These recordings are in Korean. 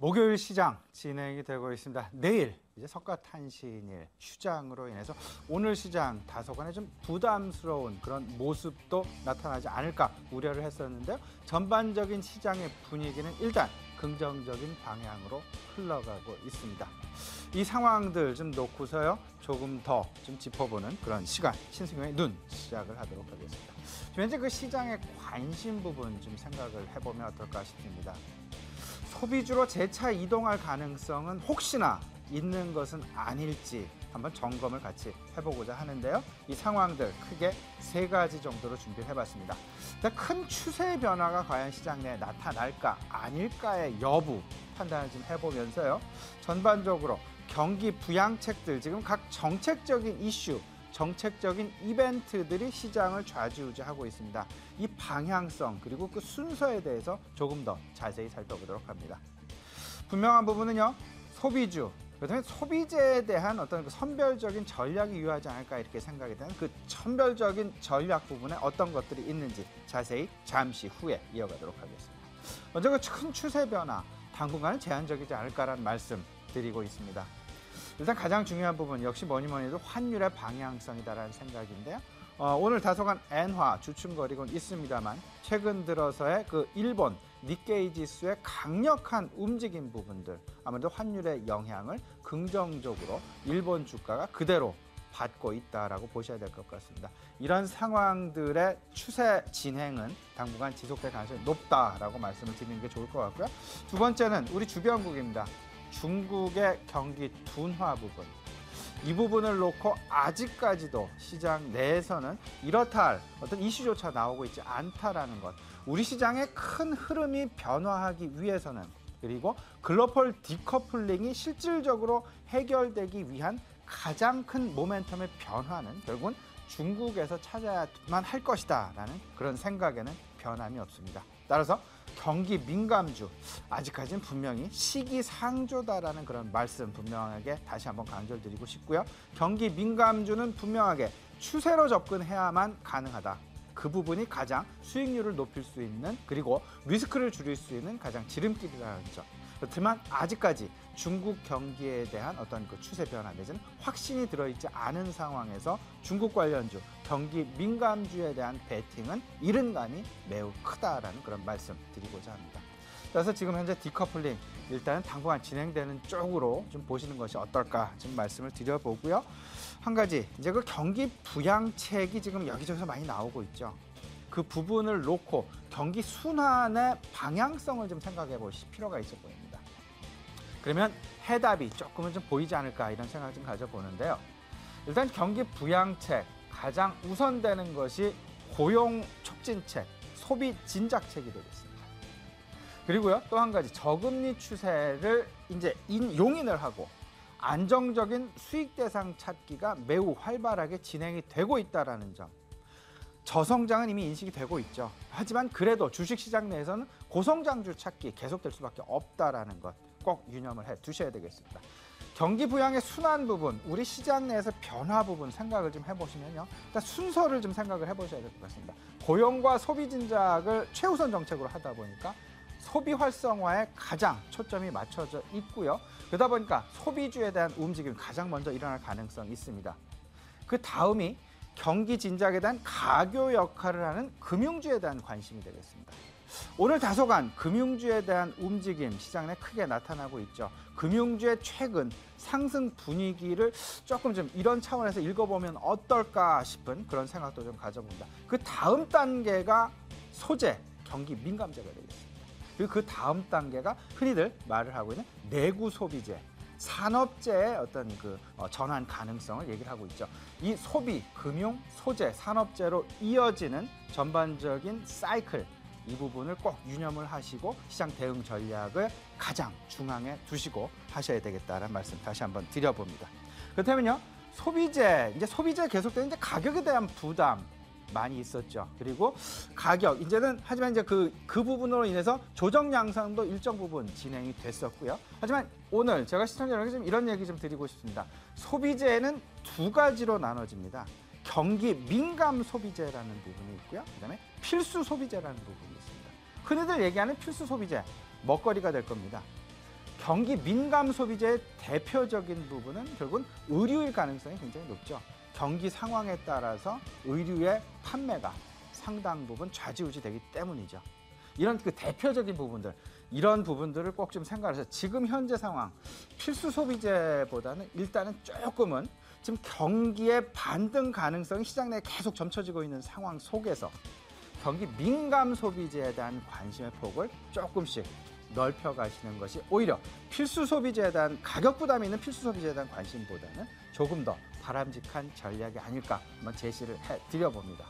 목요일 시장 진행이 되고 있습니다. 내일 이제 석가탄신일 휴장으로 인해서 오늘 시장 다소간에 좀 부담스러운 그런 모습도 나타나지 않을까 우려를 했었는데요. 전반적인 시장의 분위기는 일단 긍정적인 방향으로 흘러가고 있습니다. 이 상황들 좀 놓고서요, 조금 더 좀 짚어보는 그런 시간, 신승용의 눈 시작을 하도록 하겠습니다. 현재 그 시장의 관심 부분 좀 생각을 해보면 어떨까 싶습니다. 소비주로 재차 이동할 가능성은 혹시나 있는 것은 아닐지 한번 점검을 같이 해보고자 하는데요. 이 상황들 크게 세 가지 정도로 준비를 해봤습니다. 일단 큰 추세 변화가 과연 시장 내에 나타날까 아닐까의 여부 판단을 좀 해보면서요. 전반적으로 경기 부양책들, 지금 각 정책적인 이슈, 정책적인 이벤트들이 시장을 좌지우지하고 있습니다. 이 방향성 그리고 그 순서에 대해서 조금 더 자세히 살펴보도록 합니다. 분명한 부분은요, 소비주, 그다음에 소비재에 대한 어떤 그 선별적인 전략이 유효하지 않을까 이렇게 생각이 되는 그 선별적인 전략 부분에 어떤 것들이 있는지 자세히 잠시 후에 이어가도록 하겠습니다. 먼저 그 큰 추세 변화, 당분간은 제한적이지 않을까라는 말씀 드리고 있습니다. 일단 가장 중요한 부분 역시 뭐니 해도 환율의 방향성이다라는 생각인데요. 오늘 다소간 엔화 주춤거리곤 있습니다만 최근 들어서의 그 일본 니케이 지수의 강력한 움직임 부분들, 아무래도 환율의 영향을 긍정적으로 일본 주가가 그대로 받고 있다라고 보셔야 될 것 같습니다. 이런 상황들의 추세 진행은 당분간 지속될 가능성이 높다라고 말씀을 드리는 게 좋을 것 같고요. 두 번째는 우리 주변국입니다. 중국의 경기 둔화 부분, 이 부분을 놓고 아직까지도 시장 내에서는 이렇다 할 어떤 이슈조차 나오고 있지 않다라는 것, 우리 시장의 큰 흐름이 변화하기 위해서는, 그리고 글로벌 디커플링이 실질적으로 해결되기 위한 가장 큰 모멘텀의 변화는 결국은 중국에서 찾아야만 할 것이다라는 그런 생각에는 변함이 없습니다. 따라서 경기 민감주, 아직까지는 분명히 시기상조다라는 그런 말씀 분명하게 다시 한번 강조를 드리고 싶고요. 경기 민감주는 분명하게 추세로 접근해야만 가능하다. 그 부분이 가장 수익률을 높일 수 있는, 그리고 리스크를 줄일 수 있는 가장 지름길이라는 점. 그렇지만 아직까지 중국 경기에 대한 어떤 그 추세 변화 내지는 확신이 들어있지 않은 상황에서 중국 관련주, 경기 민감주에 대한 베팅은 이른 감이 매우 크다라는 그런 말씀 드리고자 합니다. 그래서 지금 현재 디커플링 일단은 당분간 진행되는 쪽으로 좀 보시는 것이 어떨까 좀 말씀을 드려보고요. 한 가지, 이제 그 경기 부양책이 지금 여기저기서 많이 나오고 있죠. 그 부분을 놓고 경기 순환의 방향성을 좀 생각해 보실 필요가 있어 보입니다. 그러면 해답이 조금은 좀 보이지 않을까 이런 생각을 좀 가져보는데요. 일단 경기 부양책 가장 우선되는 것이 고용 촉진책, 소비 진작책이 되겠습니다. 그리고요, 또 한 가지, 저금리 추세를 이제 용인을 하고 안정적인 수익 대상 찾기가 매우 활발하게 진행이 되고 있다라는 점. 저성장은 이미 인식이 되고 있죠. 하지만 그래도 주식시장 내에서는 고성장주 찾기 계속될 수밖에 없다라는 것 꼭 유념을 해 두셔야 되겠습니다. 경기 부양의 순환 부분, 우리 시장 내에서 변화 부분 생각을 좀 해보시면요. 일단 순서를 좀 생각을 해보셔야 될 것 같습니다. 고용과 소비 진작을 최우선 정책으로 하다 보니까 소비 활성화에 가장 초점이 맞춰져 있고요. 그러다 보니까 소비주에 대한 움직임이 가장 먼저 일어날 가능성이 있습니다. 그 다음이 경기 진작에 대한 가교 역할을 하는 금융주에 대한 관심이 되겠습니다. 오늘 다소간 금융주에 대한 움직임 시장 내 크게 나타나고 있죠. 금융주의 최근 상승 분위기를 조금 좀 이런 차원에서 읽어보면 어떨까 싶은 그런 생각도 좀 가져봅니다. 그 다음 단계가 소재, 경기 민감재가 되겠습니다. 그리고 그 다음 단계가 흔히들 말을 하고 있는 내구 소비재, 산업재의 어떤 그 전환 가능성을 얘기를 하고 있죠. 이 소비, 금융, 소재, 산업재로 이어지는 전반적인 사이클, 이 부분을 꼭 유념을 하시고 시장 대응 전략을 가장 중앙에 두시고 하셔야 되겠다는 말씀 다시 한번 드려봅니다. 그렇다면요, 소비재, 이제 소비재 계속되는 이제 가격에 대한 부담 많이 있었죠. 그리고 가격, 이제는 하지만 이제 그 부분으로 인해서 조정 양상도 일정 부분 진행이 됐었고요. 하지만 오늘 제가 시청자 여러분께 좀 이런 얘기 좀 드리고 싶습니다. 소비재는 두 가지로 나눠집니다. 경기 민감 소비재라는 부분이 있고요. 그다음에 필수 소비재라는 부분이 있습니다. 흔히들 얘기하는 필수 소비재, 먹거리가 될 겁니다. 경기 민감 소비재의 대표적인 부분은 결국은 의류일 가능성이 굉장히 높죠. 경기 상황에 따라서 의류의 판매가 상당 부분 좌지우지되기 때문이죠. 이런 그 대표적인 부분들, 이런 부분들을 꼭 좀 생각해서 지금 현재 상황, 필수 소비재보다는 일단은 조금은 지금 경기의 반등 가능성이 시장 내에 계속 점쳐지고 있는 상황 속에서 경기 민감 소비재에 대한 관심의 폭을 조금씩 넓혀가시는 것이 오히려 필수 소비재에 대한 가격 부담이 있는 필수 소비재에 대한 관심보다는 조금 더 바람직한 전략이 아닐까 한번 제시를 해드려봅니다.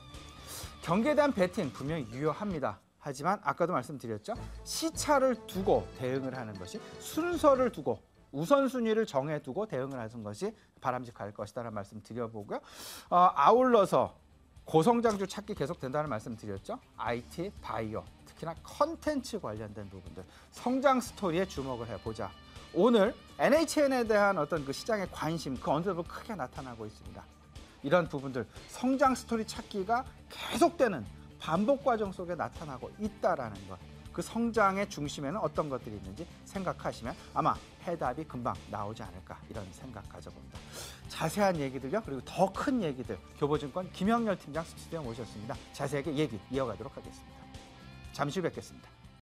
경기에 대한 베팅 분명히 유효합니다. 하지만 아까도 말씀드렸죠. 시차를 두고 대응을 하는 것이 순서를 두고 우선순위를 정해두고 대응을 하는 것이 바람직할 것이다라는 말씀 드려보고요. 아울러서 고성장주 찾기 계속 된다는 말씀 드렸죠. IT, 바이오, 특히나 컨텐츠 관련된 부분들, 성장 스토리에 주목을 해보자. 오늘 NHN에 대한 어떤 그 시장의 관심, 그 언더도 크게 나타나고 있습니다. 이런 부분들, 성장 스토리 찾기가 계속되는 반복 과정 속에 나타나고 있다라는 것. 그 성장의 중심에는 어떤 것들이 있는지 생각하시면 아마 해답이 금방 나오지 않을까 이런 생각 가져봅니다. 자세한 얘기들요. 그리고 더 큰 얘기들 교보증권 김영렬 팀장 스튜디오에 모셨습니다. 자세하게 얘기 이어가도록 하겠습니다. 잠시 후 뵙겠습니다.